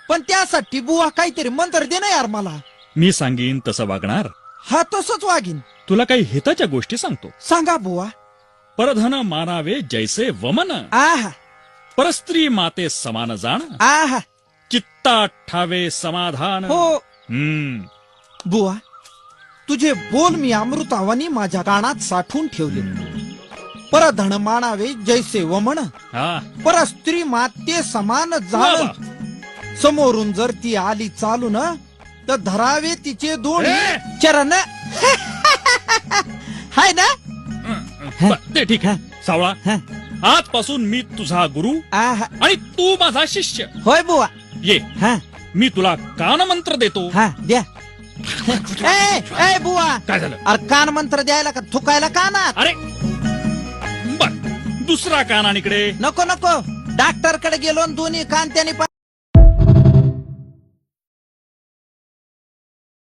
पण त्यासाठी बुवा काहीतरी मंत्र दे ना यार मला. मी सांगीन तसं वागणार. हा तसंच वागीन. तुला काही हिताच्या गोष्टी सांगतो. सांगा बुवा. परधन मानावे जैसे वमन, आहा परस्त्री माते समान जाण, आहा. चित्ता ठावे समाधान. हो बुवा, तुझे बोल मी अमृतावानी माझ्या कानात साठवून ठेवले. परधन मानावे जैसे वमन, हा परस्त्री माते समान वा जाण. वा. समोरून जर ती आली चालून तर धरावे तिचे दोन ए! चरण. हाय ना. ते ठीक आहे. सावळा, हा. आजपासून मी तुझा गुरु आहा. आणि तू माझा शिष्य. होय बुवा. ये, हा मी तुला कान मंत्र देतो. हा द्या. ए ए बुवा, काय झालं? अरे कान मंत्र द्यायला का थुकायला कानात? अरे बर, दुसरा कान आणि इकडे. नको नको, डॉक्टर कडे गेलो आणि दोन्ही कान त्याने